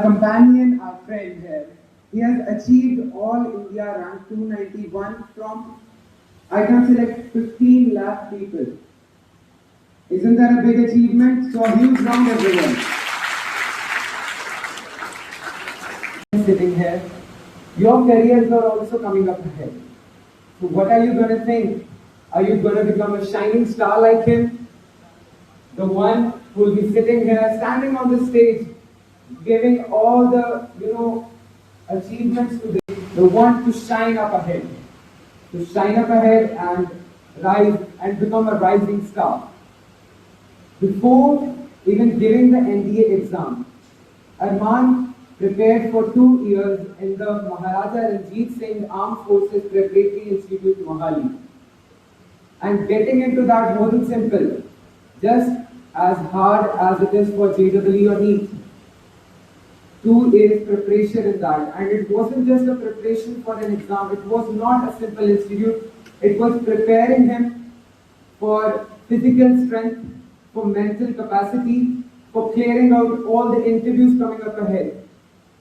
our companion, our friend here, he has achieved all India rank 291 from, I can say, like 15 lakh people. Isn't that a big achievement? So a huge round, everyone. Sitting here, your careers are also coming up ahead. So what are you going to think? Are you going to become a shining star like him? The one who will be sitting here, standing on the stage, giving all the, achievements to the one to shine up ahead. To shine up ahead and rise and become a rising star. Before even giving the NDA exam, Armaan prepared for 2 years in the Maharaja Ranjit Singh Armed Forces Preparatory Institute, Mohali. And getting into that wasn't simple, just as hard as it is for JEE or NEET. 2 years preparation in that, and it wasn't just a preparation for an exam, it was not a simple institute, it was preparing him for physical strength, for mental capacity, for clearing out all the interviews coming up ahead.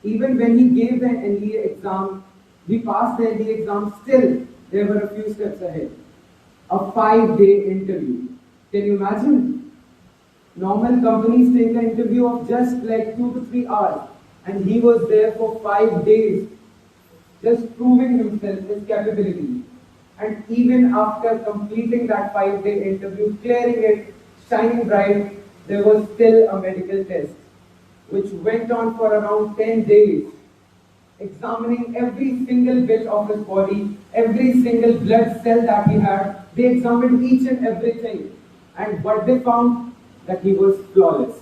Even when he gave the NDA exam, he passed the NDA exam, still there were a few steps ahead. A 5-day interview. Can you imagine? Normal companies take an interview of just like 2 to 3 hours, and he was there for 5 days, just proving himself, his capability. And even after completing that 5-day interview, clearing it, shining bright, there was still a medical test, which went on for around 10 days, examining every single bit of his body, every single blood cell that he had. They examined each and everything. And what they found? That he was flawless.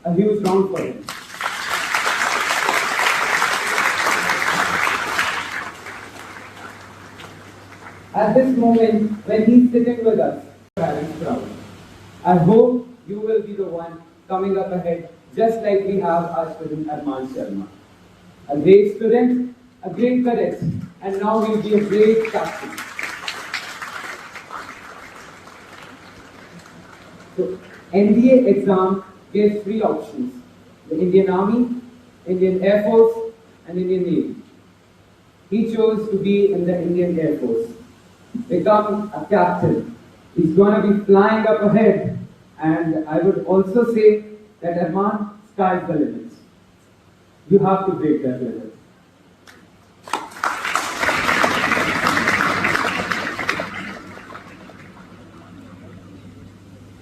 A huge round for him. At this moment, when he's sitting with us, parents proud. I hope you will be the one coming up ahead, just like we have our student Armaan Sharma. A great student, a great cadet, and now will be a great captain. So, NDA exam gives 3 options: the Indian Army, Indian Air Force, and Indian Navy. He chose to be in the Indian Air Force, become a captain. He's going to be flying up ahead, and I would also say that Armaan, sky's the limit. You have to break that limit.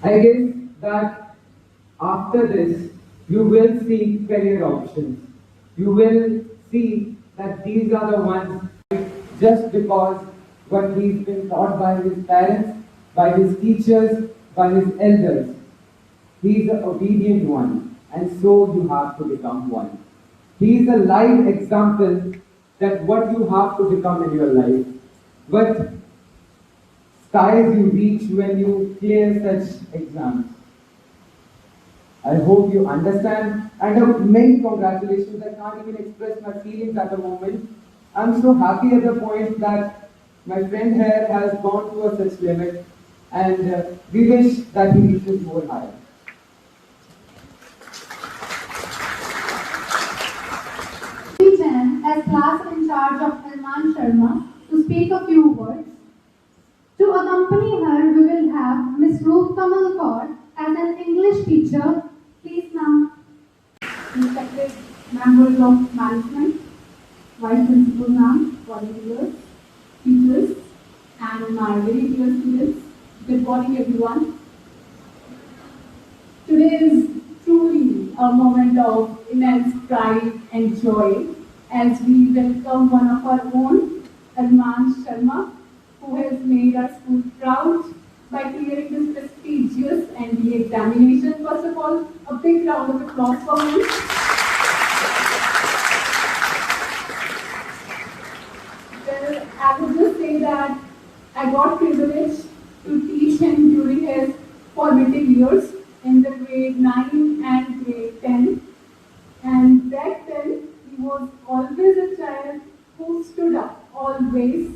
I guess that after this, you will see career options. You will see that these are the ones just because what he's been taught by his parents, by his teachers, by his elders. He's an obedient one, and so you have to become one. He's a live example that what you have to become in your life. But skies you reach when you clear such exams. I hope you understand, and many congratulations. I can't even express my feelings at the moment. I'm so happy at the point that my friend here has gone to a such limit, and we wish that he reaches more higher. As class in charge of Armaan Sharma to speak a few words. To accompany her, we will have Miss Ruth Kamal Kaur as an English teacher. Please now. Respected members of management, vice principal ma'am, volunteers, teachers, and my very dear students. Good morning, everyone. Today is truly a moment of immense pride and joy as we welcome one of our own, Armaan Sharma, who has made our school proud by clearing this prestigious NDA examination. First of all, a big round of applause for him. Well, I would just say that I got privilege to teach him during his formative years in the grade 9 and grade 10. And back then, he was always a child who stood up, always,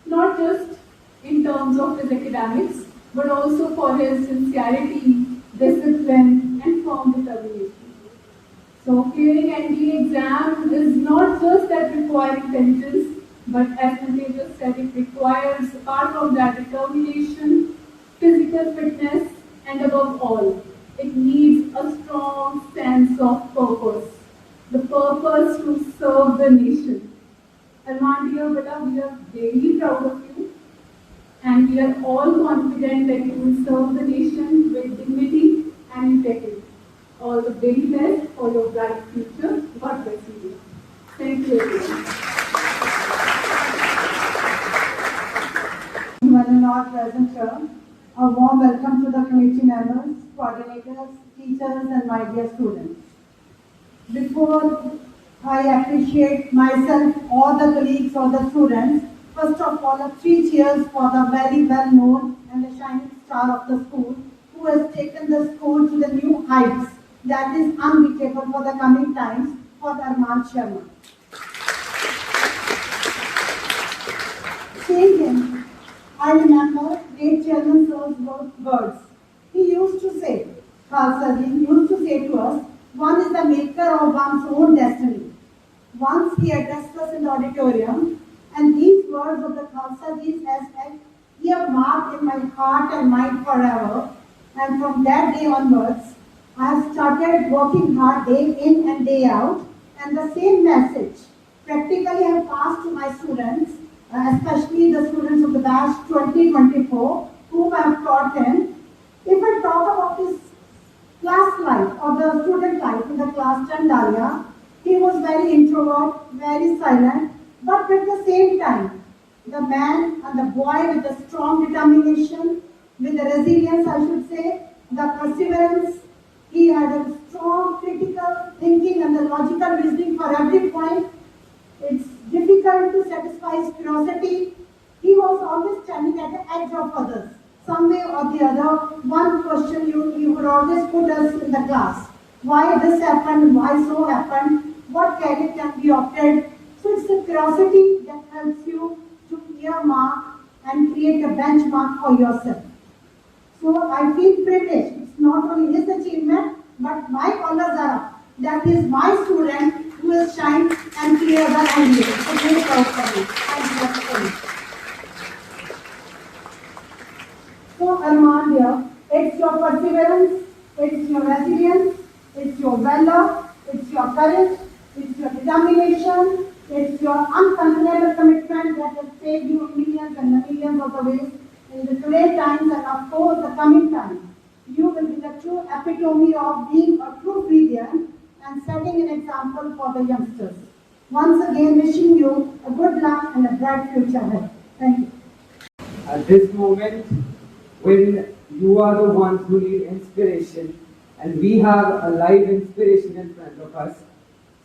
not just in terms of his academics, but also for his sincerity, discipline, and firm determination. So clearing NDA exam is not just that require intelligence, but as Nate just said, it requires apart from that determination, physical fitness, and above all, it needs a strong sense of purpose. The purpose to serve the nation. Armaan, dear Beta, we are very proud of you, and we are all confident that you will serve the nation with dignity and integrity. All the very best for your bright future. God bless you. Thank you, everyone. When and all present here, a warm welcome to the committee members, coordinators, teachers, and my dear students. Before I appreciate myself, all the colleagues, all the students, first of all, a 3 cheers for the very well known and the shining star of the school who has taken the school to the new heights that is unbeatable for the coming times for Armaan Sharma. Seeing him, I remember great Chairman Sir's words. He used to say, Khalsa Ji used to say to us, one is the maker of one's own destiny. Once he addressed us in the auditorium, and these words of the Khalsa Ji has earmarked in my heart and mind forever. And from that day onwards, I have started working hard day in and day out, and the same message practically I have passed to my students, especially the students of the batch 2024, whom I have taught him. If I talk about his class life or the student life in the class 10 Dalia, he was very introvert, very silent, but at the same time, the man and the boy with the strong determination, with the resilience, I should say, the perseverance. He had a strong critical thinking and the logical reasoning for every point. It's difficult to satisfy his curiosity. He was always standing at the edge of others. Some way or the other, one question you would always put us in the class. Why this happened, why so happened, what career can be opted. So it's the curiosity that helps you to earmark and create a benchmark for yourself. So I feel privileged. It's not only his achievement, but my colors are up. That is my student who has shined and cleared the NDA. It's a great proud for me. Thank you. So Armaan dear, it's your perseverance, it's your resilience, it's your valor, it's your courage, it's your determination, it's your uncontrollable commitment that has saved you millions and millions of the ways in the today times and of course the coming times. You will be the true epitome of being a true Freudian and setting an example for the youngsters. Once again, wishing you a good luck and a bright future ahead. Thank you. At this moment, when you are the ones who need inspiration, and we have a live inspiration in front of us,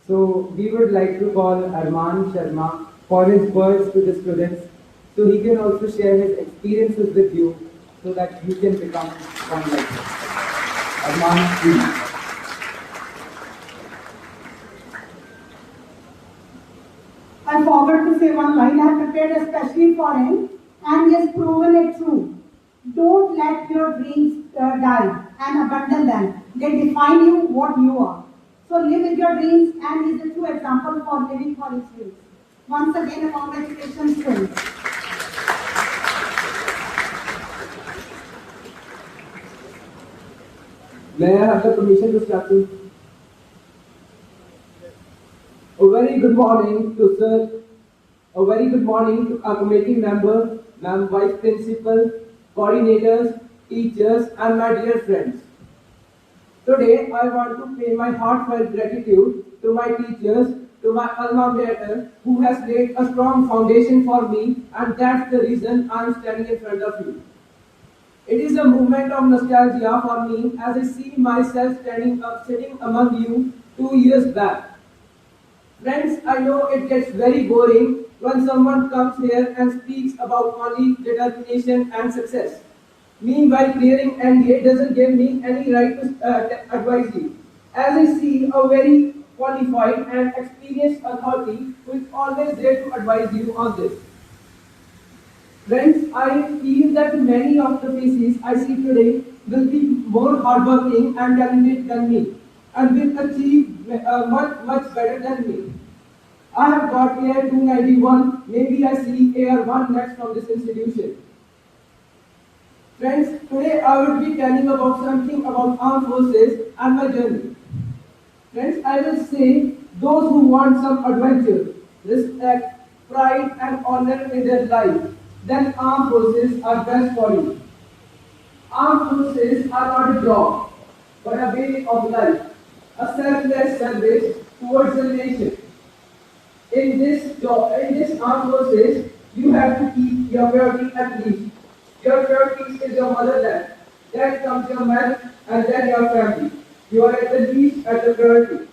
so we would like to call Armaan Sharma for his words to the students, so he can also share his experiences with you, so that you can become one like him. Armaan, please. I forgot to say one line I have prepared especially for him, and he has proven it true. Don't let your dreams die and abandon them. They define you what you are. So live with your dreams, and he is a true example for living for his dreams. Once again, congratulations to him. May I have the permission to start with? A very good morning to sir. A very good morning to our committee member, ma'am vice principal, coordinators, teachers, and my dear friends. Today, I want to pay my heartfelt gratitude to my teachers, to my alma mater, who has laid a strong foundation for me, and that's the reason I am standing in front of you. It is a moment of nostalgia for me as I see myself sitting among you 2 years back. Friends, I know it gets very boring when someone comes here and speaks about only determination and success. Meanwhile, clearing NDA doesn't give me any right to advise you, as I see a very qualified and experienced authority who is always there to advise you on this. Friends, I feel that many of the faces I see today will be more hardworking and determined than me, and will achieve much better than me. I have got AR 291, maybe I see AR 1 next from this institution. Friends, today I will be telling about something about armed forces and my journey. Friends, I will say those who want some adventure, respect, pride and honor in their life, then armed forces are best for you. Armed forces are not a job, but a way of life, a selfless service towards the nation. In this armed forces, you have to keep your priority at least. Your priority is your motherland. Then comes your man, and then your family. You are at the least at the priority.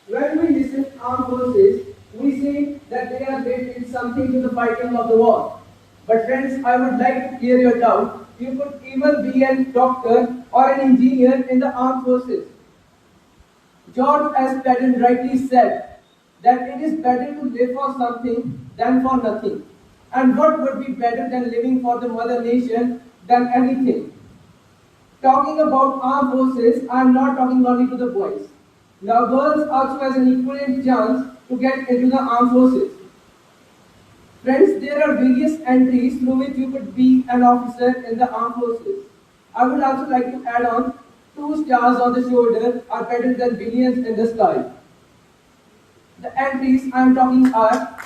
When we listen to armed forces, we say that they are related something to the fighting of the war. But friends, I would like to clear your doubt. You could even be a doctor or an engineer in the armed forces. George S. Patton rightly said that it is better to live for something than for nothing. And what would be better than living for the mother nation than anything? Talking about armed forces, I am not talking only to the boys. Now girls also has an equivalent chance to get into the armed forces. Friends, there are various entries through which you could be an officer in the armed forces. I would also like to add on, 2 stars on the shoulder are better than billions in the sky. The entries I am talking are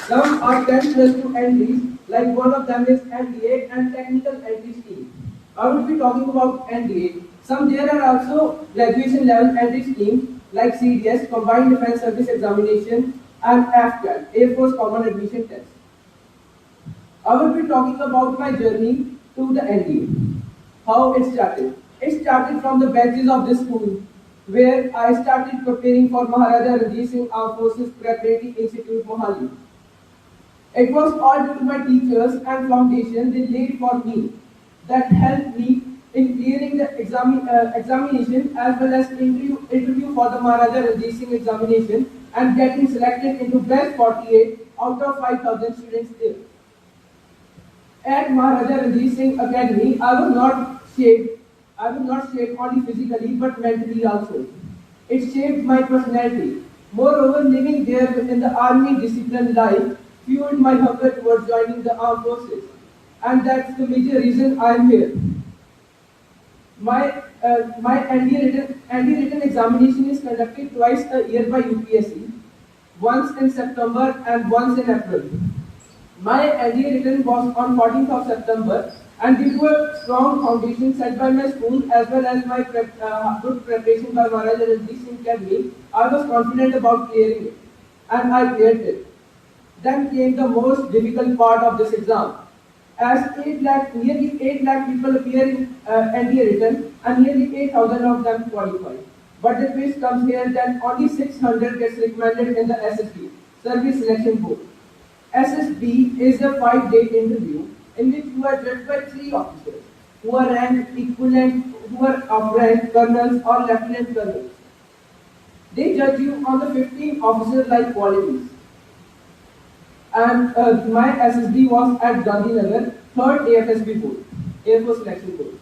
some are 10 plus 2 entries, like one of them is NDA and technical entry scheme. I will be talking about NDA. Some there are also graduation level entry schemes like CDS, Combined Defense Service Examination, and AFCAT, Air Force Common Admission Test. I will be talking about my journey to the NDA. How it started. It started from the benches of this school, where I started preparing for Maharaja Ranjit Singh Armed Forces Preparatory Institute, Mohali. It was all due to my teachers and foundation they laid for me that helped me in clearing the examination as well as interview for the Maharaja Ranjit Singh examination and getting selected into best 48 out of 5,000 students there. At Maharaja Ranjit Singh Academy, I was not shaped only physically but mentally also. It shaped my personality. Moreover, living there in the army disciplined life fueled my hunger towards joining the armed forces. And that's the major reason I am here. My NDA written examination is conducted twice a year by UPSC, once in September and once in April. My NDA written was on 14th of September, and due to a strong foundation set by my school as well as my good preparation by Maharaja Ranjit Singh Academy, I was confident about clearing it, and I cleared it. Then came the most difficult part of this exam. As nearly 8 lakh people appear in NDA written, and nearly 8,000 of them qualify. But the twist comes here that only 600 gets recommended in the SSB, Service Selection Board. SSB is a 5-day interview in which you are judged by 3 officers who are ranked equivalent, who are of rank colonels or lieutenant colonels. They judge you on the 15 officer-like qualities. And my SSB was at Gandhinagar, 3rd AFSB board, Air Force Selection Board.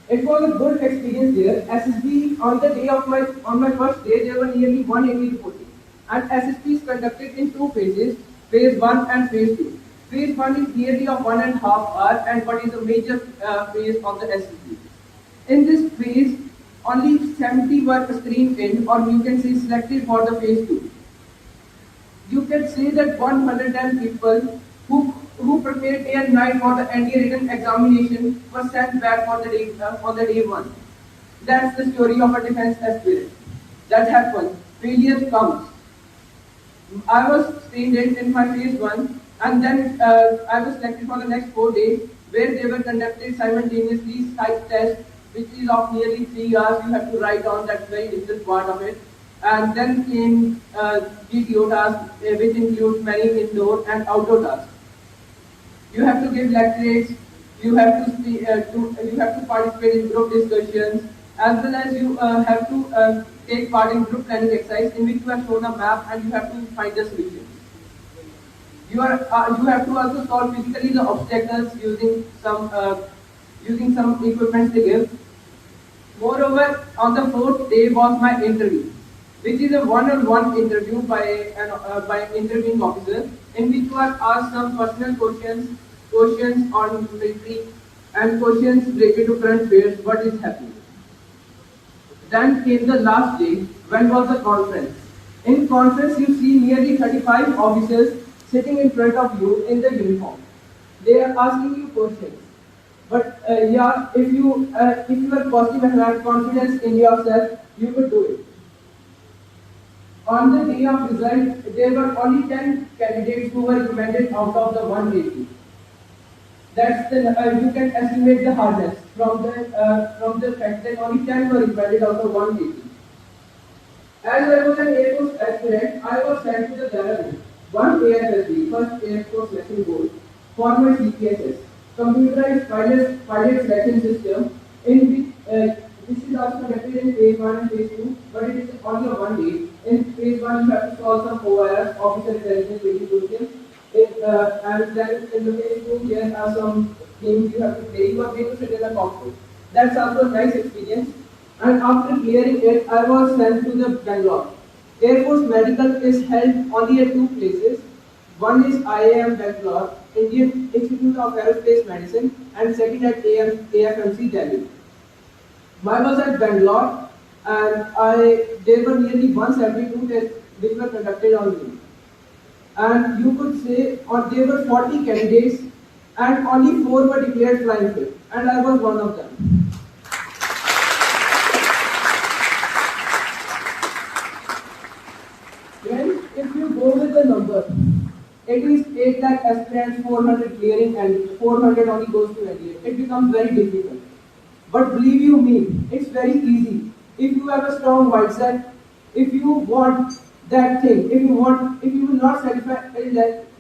It was a good experience there. SSB on my first day there were nearly 180 reporting, and SSB is conducted in 2 phases, phase 1 and phase 2. Phase 1 is nearly of 1.5 hours, and what is a major phase of the SSB. In this phase, only 70 were screened in, or you can say selected for the phase 2. You can say that 110 people who prepared day and night for the NDA written examination were sent back for the day 1. That's the story of a defense aspirant. That happens. Failure comes. I was screened in my phase 1, and then I was selected for the next 4 days, where they were conducted simultaneously psych test, which is of nearly 3 hours. You have to write on that very difficult part of it. And then came GTO tasks, which includes many indoor and outdoor tasks. You have to give lectures, you have to participate in group discussions, as well as you have to take part in group planning exercise in which you are shown a map and you have to find the solution. You have to also solve physically the obstacles using some equipment they give. Moreover, on the fourth day was my interview, which is a one-on-one interview by an interviewing officer, in which you are asked some personal questions on military, and questions related to current affairs, what is happening. Then came the last day, when was the conference. In conference, you see nearly 35 officers sitting in front of you in the uniform. They are asking you questions. But yeah, if you are positive and have confidence in yourself, you could do it. On the day of result, there were only 10 candidates who were recommended out of the 180. That's the you can estimate the hardness from the fact that only 10 were recommended out of 180. As I was an Air Force aspirant, I was sent to the Dehradun, one AFSB, first Air Force Selection Board, former CPSS, computerized pilot selection system, in which this is also conducted in phase 1 and phase 2, but it is only a 1 day. In phase 1, you have to solve some OIRs, Officer Intelligence Rating Questions, and then in the phase 2, there are some games you have to play. You are going to sit in a cockpit. That's also a nice experience. And after clearing it, I was sent to the Bangalore. Air Force Medical is held only at two places. One is IAM Bangalore, Indian Institute of Aerospace Medicine, and second at AFMC Delhi. Mine was at Bangalore, and there were nearly 172 tests which were conducted on me. And you could say there were 40 candidates, and only 4 were declared flying fit, and I was one of them. Friends, if you go with the number, it is 8 lakh aspirants, 400 clearing, and 400 only goes to NDA. It becomes very difficult. But believe you me, it's very easy. If you have a strong mindset, if you want that thing, if you will not satisfy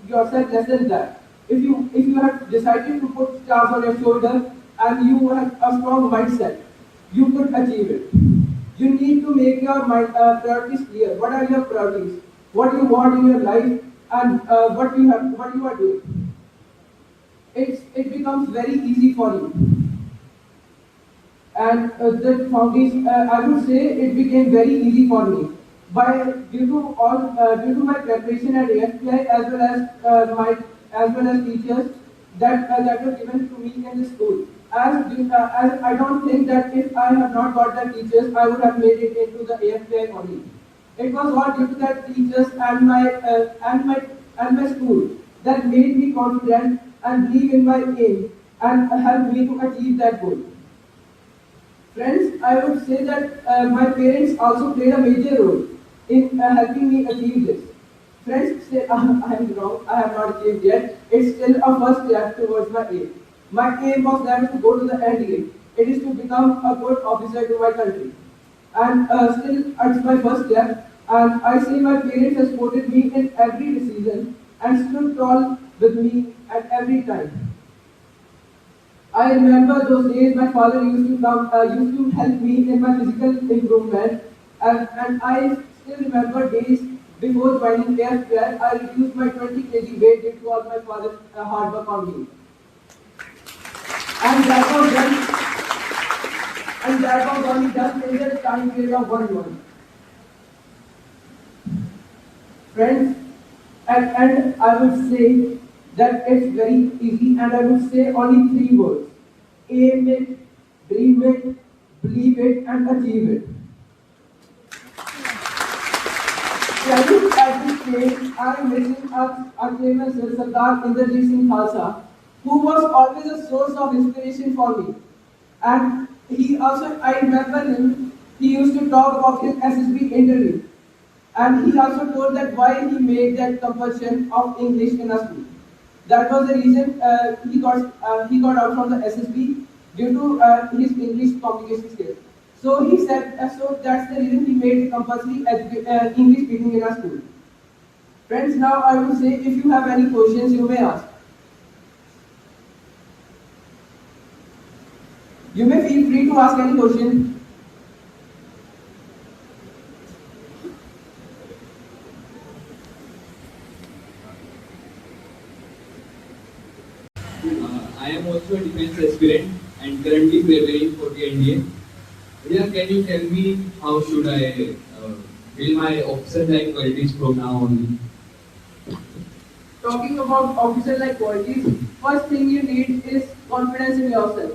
yourself less than that, if you have decided to put stars on your shoulder and you have a strong mindset, you could achieve it. You need to make your priorities clear. What are your priorities? What you want in your life, and what you are doing. It becomes very easy for you. And the foundation, I would say, it became very easy for me. Due to my preparation at AFPI, as well as teachers that were given to me in the school. As I don't think that if I have not got the teachers, I would have made it into the AFPI only. It was all due to that teachers and my school that made me confident and believe in my aim and helped me to achieve that goal. Friends, I would say that my parents also played a major role in helping me achieve this. Friends say I am wrong, I have not achieved yet. It's still a first step towards my aim. My aim was never to go to the NDA. It is to become a good officer to my country. And still, it's my first step. And I see my parents have supported me in every decision and stood tall with me at every time. I remember those days my father used to help me in my physical improvement, and I still remember days before joining AFPR, I reduced my 20 kg weight due to all my father's hard work on me. And that was only done in the time period of 1 month. Friends, and I would say that it's very easy, and I would say only 3 words. Aim it, dream it, believe it, and achieve it. Studying at this stage, I am missing our famous Sardar Inderjit Singh Khalsa, who was always a source of inspiration for me. And he also, I remember him, he used to talk about his SSB interview. And he also told that why he made that compulsion of English in a school. That was the reason he got out from the SSB due to his English communication skills. So he said, so that's the reason he made compulsory English speaking in a school. Friends, now I will say, if you have any questions, you may ask. You may feel free to ask any question. I am also a defense aspirant and currently preparing for the NDA. Yeah, can you tell me how should I build my officer-like qualities from now on? Talking about officer-like qualities, first thing you need is confidence in yourself.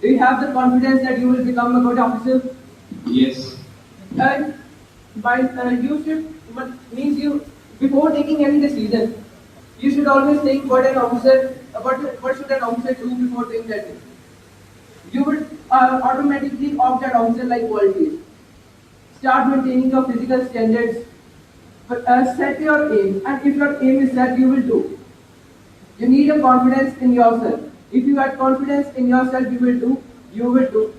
Do you have the confidence that you will become a good officer? Yes. And you should, but means you, before taking any decision, you should always think what an officer, what should an officer do before doing that thing. You would automatically opt that officer-like qualities. Start maintaining your physical standards, but set your aim, and if your aim is set, you will do. You need a confidence in yourself. If you have confidence in yourself, you will do. You will do.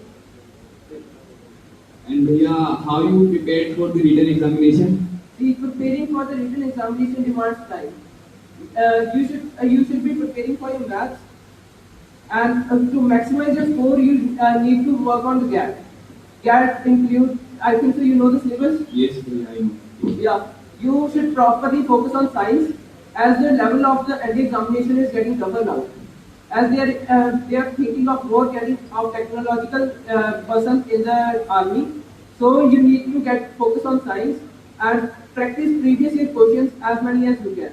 And yeah, how you prepared for the written examination? See, preparing for the written examination demands time. You should be preparing for your maths, and to maximize your score, you need to work on the gap. Gap includes, I think so. You know the syllabus. Yes, I know. Yeah, you should properly focus on science as the level of the NDA examination is getting tougher now. As they are thinking of more getting of technological persons in the army, so you need to get focus on science and practice previous year questions as many as you can.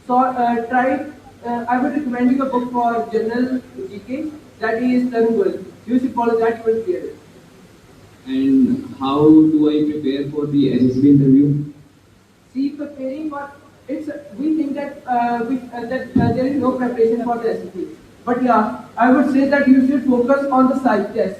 So try. I would recommend you a book for general GK that is Google. You should follow that. You will clear it. And how do I prepare for the SSB interview? See, preparing for it's we think that there is no preparation for the SSB. But yeah, I would say that you should focus on the psych test.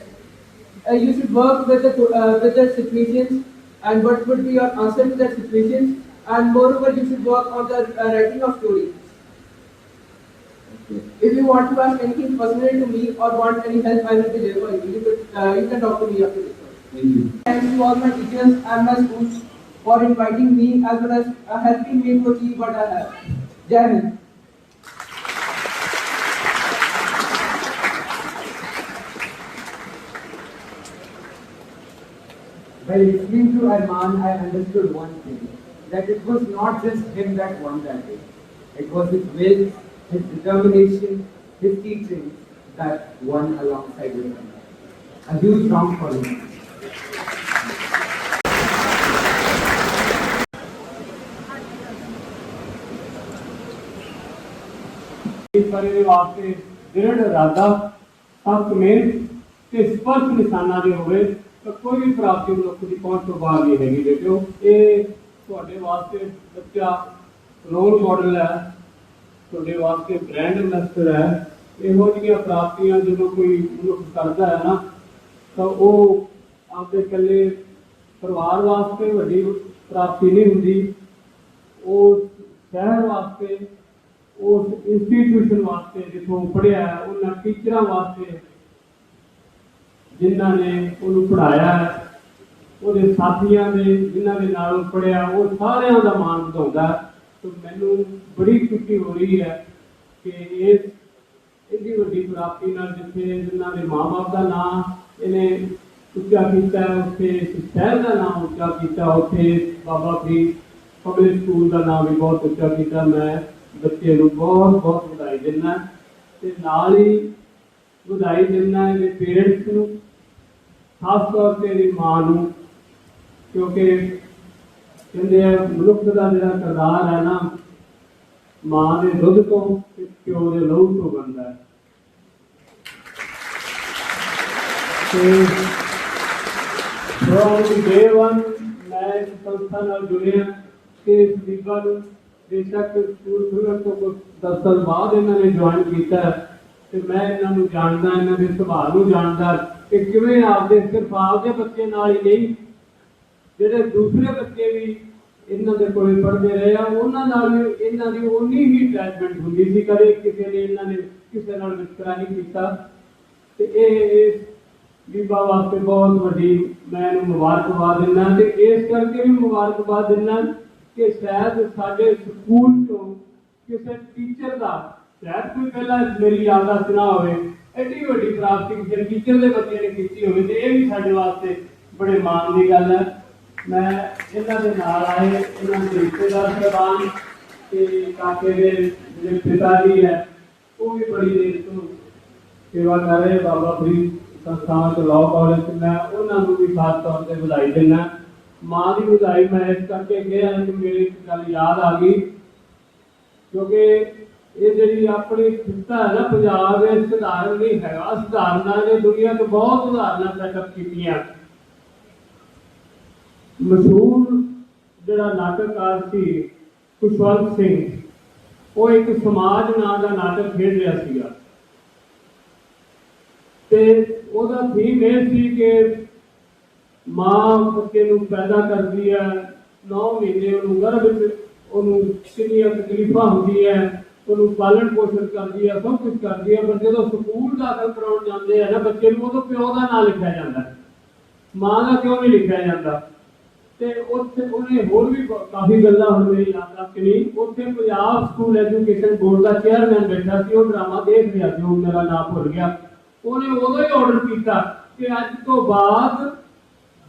You should work with the situations and what would be your answer to that situations. And moreover, you should work on the writing of stories. If you want to ask anything personally to me or want any help, I will be there for you. You can talk to me after this. Thank you. Thanks to all my teachers and my schools for inviting me as well as helping me to achieve what I have. Jai Hind. By listening to Armaan, I understood one thing, that it was not just him that won that day. It was his will, his determination, his teachings that won alongside with him. A huge round for him. ਇਸ ਬਾਰੇ ਦੇ ਵਾਸਤੇ ਦ੍ਰਿੜ ਇਰਾਦਾ, ਸਖਤ ਮਿਹਨਤ ਤੇ ਸਪਸ਼ਟ ਨਿਸ਼ਾਨਾ ਜੇ ਹੋਵੇ ਤਾਂ ਕੋਈ ਵੀ ਪ੍ਰਾਪਤੀ ਮਨੁੱਖ ਦੀ ਪਹੁੰਚ ਤੋਂ ਬਾਹਰ ਨਹੀਂ ਹੈਗੀ ਬੇਟਿਓ। ਇਹ ਤੁਹਾਡੇ ਵਾਸਤੇ ਬੱਚਾ ਰੋਲ ਮਾਡਲ ਹੈ, ਤੁਹਾਡੇ ਵਾਸਤੇ ਬ੍ਰਾਂਡ ਐਂਬੈਸਡਰ ਹੈ। ਇਹੋ ਜਿਹੀਆਂ ਪ੍ਰਾਪਤੀਆਂ ਜਦੋਂ ਕੋਈ ਮਨੁੱਖ ਕਰਦਾ ਹੈ ਨਾ ਤਾਂ ਉਹ ਆਪਦੇ ਇਕੱਲੇ ਪਰਿਵਾਰ ਵਾਸਤੇ ਵੱਡੀ ਪ੍ਰਾਪਤੀ ਨਹੀਂ ਹੁੰਦੀ, ਉਹ ਸ਼ਹਿਰ ਵਾਸਤੇ, उस इंस्टीट्यूशन वास्ते जिथों पढ़िया उन्होंने टीचर वास्ते जिन्होंने उन्होंने पढ़ाया वो साथियों के जिन्होंने पढ़िया वो सारिया का मान बढ़ाता। तो मैनू बड़ी खुशी हो रही है कि इस इतनी वड्डी प्राप्ति जिथे जिन्होंने माँ बाप का नाम इन्हें उच्चा किया, उत्थे शहर का नाम उच्चा किया, उत्थे बाबा फरीद पब्लिक स्कूल का नाम भी बहुत उच्चा किया। मैं बच्चे बहुत बहुत बधाई देना ते नाल ही बधाई देना है पेरेंट्स को, खास तौर पर मेरी माँ को, क्योंकि कहते हैं मनुख का जो किरदार है ना माँ के दुध तो प्यो के लहू तो बनता है। फ्रॉम डे वन मैं इस संस्था नाल जुड़िया कि इस दीपा बेशक स्कूल खुलण तो कुछ 10 साल बाद इन्होंने ज्वाइन किया तो मैं इन्होंने जानता, इन्होंने सुभाव को जानता कि किवें आपदे सिर्फ आपदे बच्चे नाल ही नहीं जिहड़े दूसरे बच्चे भी इन्हों के कोल पढ़ते रहे आ उन्हां नाल भी इन्हां दी उन्नी ही अटैचमेंट हुंदी सी, कदे किसी ने इन्होंने किसी नाल वितकरा नहीं किया। ते इस बीबा वास्ते बहुत वड्डी मैं मुबारकबाद दिना ते इस करके भी मुबारकबाद दिना कि शायद साडे स्कूल तो किसी टीचर का शायद कोई पहला मेरी याददाश्त ना हो एडी वड्डी प्राप्ति किसी टीचर के बच्चे ने की हो, भी साडे वास्ते बड़े मान की गल है। मैं इन्हां दे नाल आए इन्हां दे रिश्तेदार साहबान ते काके दे जिहड़े पिता जी है वो भी बड़ी देर तो सेवा कर रहे, बाबा फरीद ਸੰਸਥਾਵਾਂ 'ਚ ਲਾਅ ਕਾਲਜ 'ਚ ਮੈਂ ਉਹਨਾਂ ਨੂੰ ਵੀ ਖਾਸ ਤੌਰ 'ਤੇ ਵਧਾਈ ਦਿੰਦਾ। ਮਾਂ ਦੀ ਵਧਾਈ ਮੈਂ ਇਸ ਕਰਕੇ ਕਿਹਾ ਕਿ ਮੇਰੀ ਇੱਕ ਗੱਲ ਯਾਦ ਆ ਗਈ, ਕਿਉਂਕਿ ਇਹ ਜਿਹੜੀ ਆਪਣੀ ਖਿੱਤਾ ਹੈ ਨਾ ਪੰਜਾਬ ਦੇ ਸਧਾਰਨ ਨਹੀਂ ਹੈਗਾ, ਸਧਾਰਨਾਂ ਨੇ ਦੁਨੀਆ 'ਚ ਬਹੁਤ ਉਦਾਹਰਨਾਂ ਸੈਟਅਪ ਕੀਤੀਆਂ। ਮਸ਼ਹੂਰ ਜਿਹੜਾ ਨਾਟਕਕਾਰ ਸੀ ਖੁਸ਼ਵੰਤ ਸਿੰਘ, ਉਹ ਇੱਕ ਸਮਾਜ ਨਾਂ ਦਾ ਨਾਟਕ ਖੇਡ ਰਿਹਾ ਸੀਗਾ ਤੇ ਉਹਦਾ ਥੀਮ ਇਹ ਸੀ ਕਿ ਮਾਂ ਬੱਚੇ ਨੂੰ ਪੈਦਾ ਕਰਦੀ ਹੈ, 9 ਮਹੀਨੇ ਉਹਨੂੰ ਗਰਭ ਵਿੱਚ ਉਹਨੂੰ ਕਿੰਨੀਆਂ ਤਕਲੀਫਾਂ ਹੁੰਦੀਆਂ, ਉਹਨੂੰ ਪਾਲਣ ਪੋਸ਼ਣ ਕਰਦੀ ਹੈ, ਸਭ ਕੁਝ ਕਰਦੀ ਹੈ, ਪਰ ਜਦੋਂ ਸਕੂਲ ਦਾਖਲ ਕਰਾਉਣ ਜਾਂਦੇ ਆ ਨਾ ਬੱਚੇ ਨੂੰ, ਉਦੋਂ ਪਿਓ ਦਾ ਨਾਂ ਲਿਖਿਆ ਜਾਂਦਾ, ਮਾਂ ਦਾ ਕਿਉਂ ਨਹੀਂ ਲਿਖਿਆ ਜਾਂਦਾ। ਤੇ ਉੱਥੇ ਉਹਨੇ ਹੋਰ ਵੀ ਕਾਫੀ ਗੱਲਾਂ ਹੁਣ ਮੇਰੀ ਯਾਦ ਰੱਖ ਲਈ। ਉੱਥੇ ਪੰਜਾਬ ਸਕੂਲ ਐਜੂਕੇਸ਼ਨ ਬੋਰਡ ਦਾ ਚੇਅਰਮੈਨ ਬੈਠਾ ਸੀ, ਉਹ ਡਰਾਮਾ ਦੇਖ ਰਿਹਾ ਸੀ, ਉਹ ਮੇਰਾ ਨਾਮ ਭੁੱਲ ਗਿਆ। ਉਹਨੇ ਉਦੋਂ ਹੀ ਆਰਡਰ ਕੀਤਾ ਕਿ ਅੱਜ ਤੋਂ ਬਾਅਦ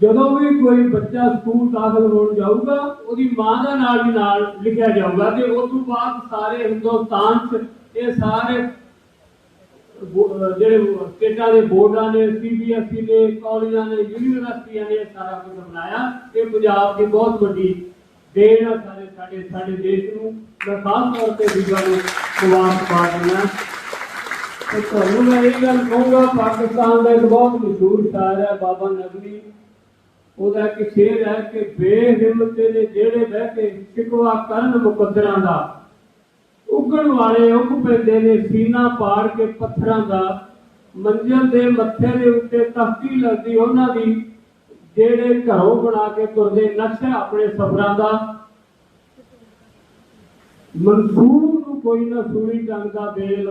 ਜਦੋਂ ਵੀ ਕੋਈ ਬੱਚਾ ਸਕੂਲ ਦਾਖਲ ਹੋਣ ਜਾਊਗਾ, ਉਹਦੀ ਮਾਂ ਦਾ ਨਾਮ ਵੀ ਨਾਲ ਲਿਖਿਆ ਜਾਊਗਾ। ਤੇ ਉਸ ਤੋਂ ਬਾਅਦ ਸਾਰੇ ਹਿੰਦੁਸਤਾਨ 'ਚ ਇਹ ਸਾਰੇ ਜਿਹੜੇ ਸਟੇਟਾਂ ਦੇ ਬੋਰਡਾਂ ਨੇ, CBSE ਨੇ, ਕਾਲਜਾਂ ਨੇ, ਯੂਨੀਵਰਸਿਟੀਆਂ ਨੇ ਸਾਰਾ ਕੁਝ ਬਣਾਇਆ। ਇਹ ਪੰਜਾਬ ਦੀ ਬਹੁਤ ਵੱਡੀ ਦੇਣ ਆ ਸਾਡੇ ਦੇਸ਼ ਨੂੰ। ਮੈਂ ਖਾਸ ਤੌਰ ਤੇ ਬੀਬਾ ਨੂੰ ਮੁਬਾਰਕਬਾਦ ਦਿੰਦਾ। ਤੇ ਤੁਹਾਨੂੰ ਮੈਂ ਇਹ ਗੱਲ ਕਹੂੰਗਾ, ਪਾਕਿਸਤਾਨ ਦਾ ਇੱਕ ਬਹੁਤ ਮਸ਼ਹੂਰ ਸ਼ਾਇਰ ਹੈ ਬਾਬਾ ਨਗਵੀ, ਉਹਦਾ ਇੱਕ ਸ਼ੇਰ ਹੈ ਕਿ ਬੇਹਿੰਮਤੇ ਨੇ ਜਿਹੜੇ ਬਹਿ ਕੇ ਸ਼ਿਕਵਾ ਕਰਨ ਮੁਕੱਦਰਾਂ ਦਾ, ਉੱਗਣ ਵਾਲੇ ਉੱਗ ਪੈਂਦੇ ਨੇ ਸੀਨਾ ਪਾੜ ਕੇ ਪੱਥਰਾਂ ਦਾ, ਮੰਜ਼ਿਲ ਦੇ ਮੱਥੇ ਦੇ ਉੱਤੇ ਤਖਤੀ ਲੱਗਦੀ ਉਹਨਾਂ ਦੀ, ਜਿਹੜੇ ਘਰੋਂ ਬਣਾ ਕੇ ਤੁਰਦੇ ਨਕਸ਼ਾ ਆਪਣੇ ਸਫ਼ਰਾਂ ਦਾ। ਮਨਸੂਰ ਨੂੰ ਕੋਈ ਨਾ ਸੂਲੀ ਟੰਗਦਾ ਬੇਲ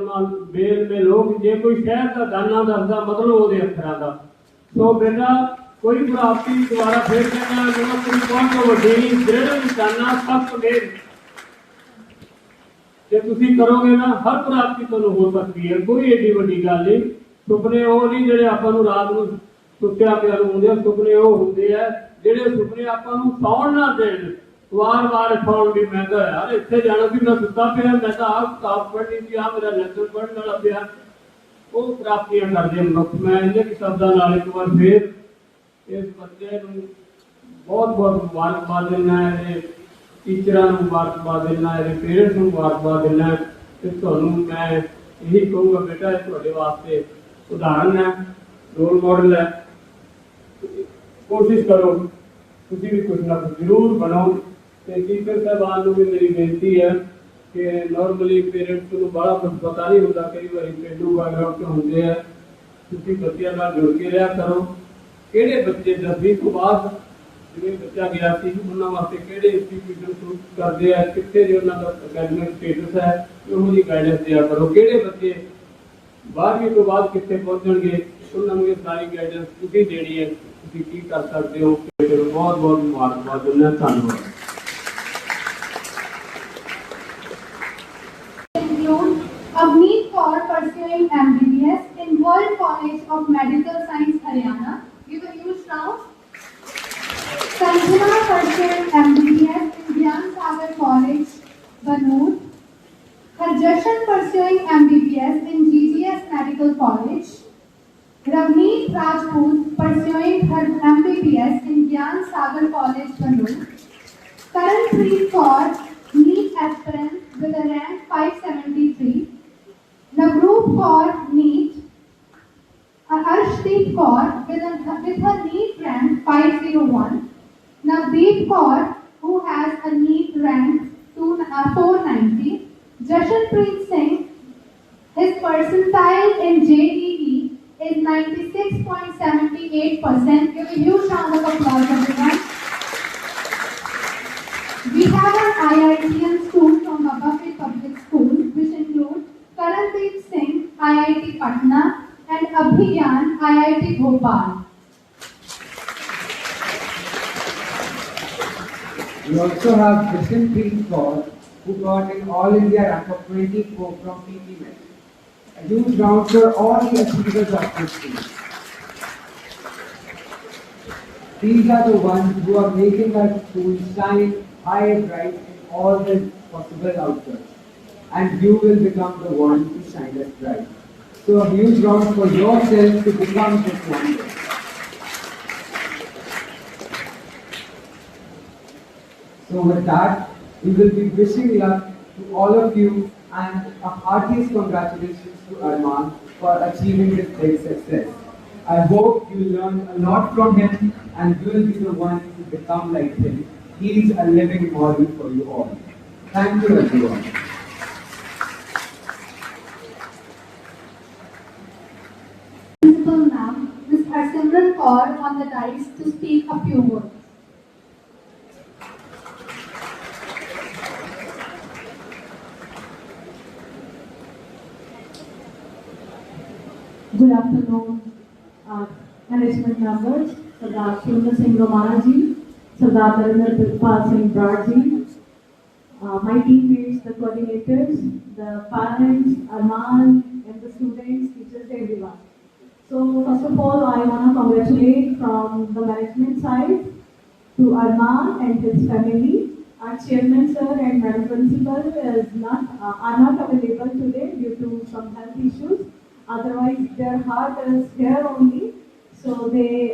ਮੇ ਲੋਕ, ਜੇ ਕੋਈ ਸ਼ਹਿਰ ਦਾ ਦਾਨਾ ਦੱਸਦਾ ਮਤਲਬ ਉਹਦੇ ਅੱਖਰਾਂ ਦਾ। ਸੋ ਬੇਟਾ ਕੋਈ ਪ੍ਰਾਪਤੀ ਦੁਆਰਾ ਫੇਰ ਕਹਿੰਦਾ ਜਦੋਂ ਕੋਈ ਬਹੁਤ ਵੱਡੀ ਦ੍ਰਿੜ ਨਿਸ਼ਾਨਾ ਸਭ ਮੇਰ, ਜੇ ਤੁਸੀਂ ਕਰੋਗੇ ਨਾ ਹਰ ਪ੍ਰਾਪਤੀ ਤੁਹਾਨੂੰ ਹੋ ਸਕਦੀ ਹੈ, ਕੋਈ ਏਡੀ ਵੱਡੀ ਗੱਲ ਨਹੀਂ। ਸੁਪਨੇ ਉਹ ਨਹੀਂ ਜਿਹੜੇ ਆਪਾਂ ਨੂੰ ਰਾਤ ਨੂੰ ਸੁੱਤਿਆ ਪਿਆ ਨੂੰ ਹੁੰਦੇ ਆ, ਸੁਪਨੇ ਉਹ ਹੁੰਦੇ ਆ ਜਿਹੜੇ ਸੁਪਨੇ ਆਪਾਂ ਨੂੰ ਸੌਣ ਨਾ ਦੇਣ, ਵਾਰ-ਵਾਰ ਉਠਾਉਣ ਵੀ ਮੈਂ ਕਿਹਾ ਯਾਰ ਇੱਥੇ ਜਾਣਾ ਸੀ, ਮੈਂ ਸੁੱਤਾ ਪਿਆ, ਮੈਂ ਤਾਂ ਆਹ ਕਿਤਾਬ ਪੜ੍ਹਨੀ ਸੀ, ਆਹ ਮੇਰਾ ਲੈਸਨ ਪੜ੍ਹਨ ਵਾਲਾ ਪਿਆ। ਉਹ ਪ੍ਰਾਪਤੀਆਂ ਕਰਦੇ ਮਨੁੱਖ। ਮੈਂ ਇਹਦੇ ਸ਼ਬਦਾਂ ਨਾਲ ਇੱਕ ਵਾਰ ਫੇਰ ਇਸ ਬੱਚੇ ਨੂੰ ਬਹੁਤ-ਬਹੁਤ ਮੁਬਾਰਕਬਾਦ ਦਿੰਦਾ, ਇਹਦੇ ਟੀਚਰਾਂ ਨੂੰ ਮੁਬਾਰਕਬਾਦ ਦਿੰਦਾ, ਇਹਦੇ ਪੇਰੈਂਟਸ ਨੂੰ ਮੁਬਾਰਕਬਾਦ ਦਿੰਦਾ। ਤੇ ਤੁਹਾਨੂੰ ਮੈਂ ਇਹੀ ਕਹੂੰਗਾ ਬੇਟਾ, ਇਹ ਤੁਹਾਡੇ ਵਾਸਤੇ ਉਦਾਹਰਨ ਹੈ, ਰੋਲ ਮਾਡਲ ਹੈ। ਕੋਸ਼ਿਸ਼ ਕਰੋ ਤੁਸੀਂ ਵੀ ਕੁਝ ਨਾ ਕੁਝ ਜ਼ਰੂਰ ਬਣੋ। ਤੇ ਟੀਚਰ ਸਾਹਿਬਾਨ ਨੂੰ ਵੀ ਮੇਰੀ ਬੇਨਤੀ ਹੈ ਕਿ ਨਾਰਮਲੀ ਪੇਰੈਂਟਸ ਨੂੰ ਬੜਾ ਕੁਝ ਪਤਾ ਨਹੀਂ ਹੁੰਦਾ, ਕਈ ਵਾਰੀ ਪੇਂਡੂ ਬੈਕਗ੍ਰਾਉਂਡ ਤੋਂ ਹੁੰਦੇ ਆ, ਤੁਸੀਂ ਬੱਚਿਆਂ ਨਾਲ ਜੁੜ ਕੇ ਰਿਹਾ ਕਰੋ। ਕਿਹੜੇ ਬੱਚੇ 10ਵੀਂ ਤੋਂ ਬਾਅਦ ਜਿਵੇਂ ਬੱਚਾ ਗਿਆ ਸੀ, ਉਹਨਾਂ ਵਾਸਤੇ ਕਿਹੜੇ ਇੰਸਟੀਟਿਊਸ਼ਨ ਸ਼ੁਰੂ ਕਰਦੇ ਆ, ਕਿੱਥੇ ਦੇ ਉਹਨਾਂ ਦਾ ਅਕੈਡਮਿਕ ਸਟੇਟਸ ਹੈ, ਉਹੋ ਜਿਹੀ ਗਾਈਡੈਂਸ ਦਿਆ ਕਰੋ। ਕਿਹੜੇ ਬੱਚੇ 12ਵੀਂ ਤੋਂ ਬਾਅਦ ਕਿੱਥੇ ਪਹੁੰਚਣਗੇ, ਉਹਨਾਂ ਨੂੰ ਇਹ ਸਾਰੀ ਗਾਈਡੈਂਸ ਤੁਸੀਂ ਦੇਣੀ ਹੈ, ਤੁਸੀਂ ਕੀ ਕਰ ਸਕਦੇ ਹੋ। ਬਹੁਤ ਬਹੁਤ ਮੁਬਾਰਕਬਾਦ ਦਿੰਦਾ, ਧੰਨਵਾਦ। Avneet Kaur pursuing MBBS in World College of Medical Science, Haryana. Give a huge round. Sanjana pursuing MBBS in Gyan Sagar College, Banur. Harjashan pursuing MBBS in GGS Medical College. Ravneet Rajput pursuing her MBBS in Gyan Sagar College, Banur. Karanpreet Kaur, NEET aspirant with a rank 573. Navroop Kaur, NEET. Arshdeep Kaur with her NEET rank 501. Navdeep Kaur, who has a NEET rank 490. Jashanpreet Singh, his percentile in JEE is 96.78%. Give a huge round of applause, everyone. We have an IITian school from Babapet Public School, which include Karandeep Singh, IIT Patna, and Abhigyan, IIT Bhopal. We also have Jashanpreet Kaur, who got an All India rank of 24 from PPMet. A huge round for all the achievers of this school. These are the ones who are making our school shine high and bright in all the possible outcomes. And you will become the one to shine as bright. So a huge round for yourself to become this wonder. So with that, we will be wishing luck to all of you and a heartiest congratulations to Armaan for achieving this big success. I hope you learn a lot from him and you will be the one to become like him. He is a living model for you all. Thank you everyone. Principal Ma'am, Ms. Harsimran Kaur on the dais to speak a few words. Good afternoon, management members, Sardar Shunda Singh Romana ji, Sardar Narinder Birpal Singh Brad ji, my teammates, the coordinators, the parents, Armaan, and the students, teachers, everyone. So first of all, I want to congratulate from the management side to Armaan and his family. Our chairman sir and madam principal are not available today due to some health issues. Otherwise, their heart is here only. So they,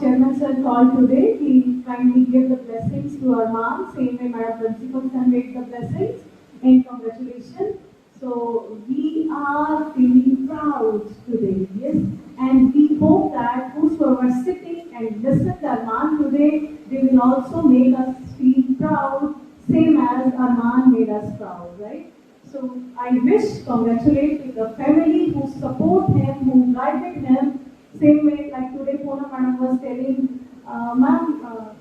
chairman sir called today. He kindly gave the blessings to Armaan. Same way, madam principal conveyed the blessings and congratulations. So we are feeling proud today, yes. And we hope that whosoever are sitting and listen to Armaan today, they will also make us feel proud, same as Armaan made us proud, right? So I wish, congratulate to the family who support him, who guided him. Same way, like today, Pona madam was telling, ma'am,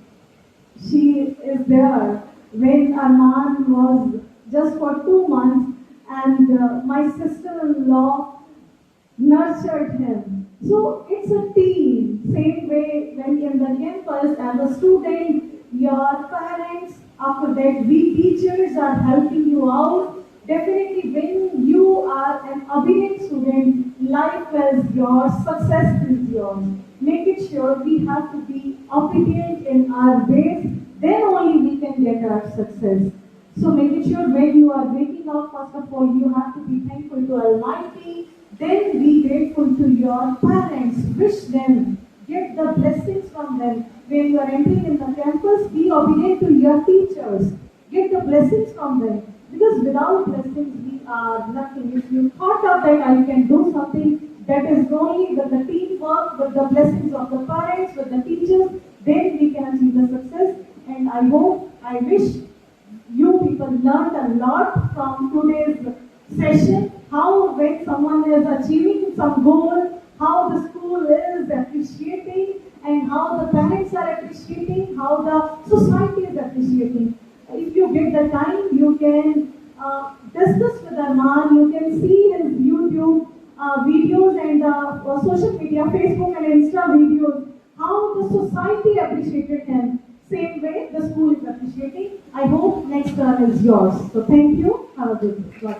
she is there when Armaan was just for 2 months, and my sister-in-law nurtured him. So it's a team. Same way when in the campus as a student, your parents, after that we teachers are helping you out. Definitely when you are an obedient student, life is yours, success is yours. Make it sure we have to be obedient in our ways, then only we can get our success. So make it sure when you are waking up, first of all, you have to be thankful to Almighty, then be grateful to your parents, wish them, get the blessings from them. When you are entering in the campus, be obedient to your teachers, get the blessings from them. Because without blessings, we are nothing. If you thought of that I can do something, that is only with the teamwork, with the blessings of the parents, with the teachers, then we can achieve the success. And I wish you people learned a lot from today's session, how when someone is achieving some goal, how the school is appreciating, and how the parents are appreciating, how the society is appreciating. If you get the time, you can discuss with Armaan, you can see his YouTube videos and social media, Facebook and Insta videos, how the society appreciated him. Same way the school is appreciating. I hope next turn is yours. So thank you. Have a good day.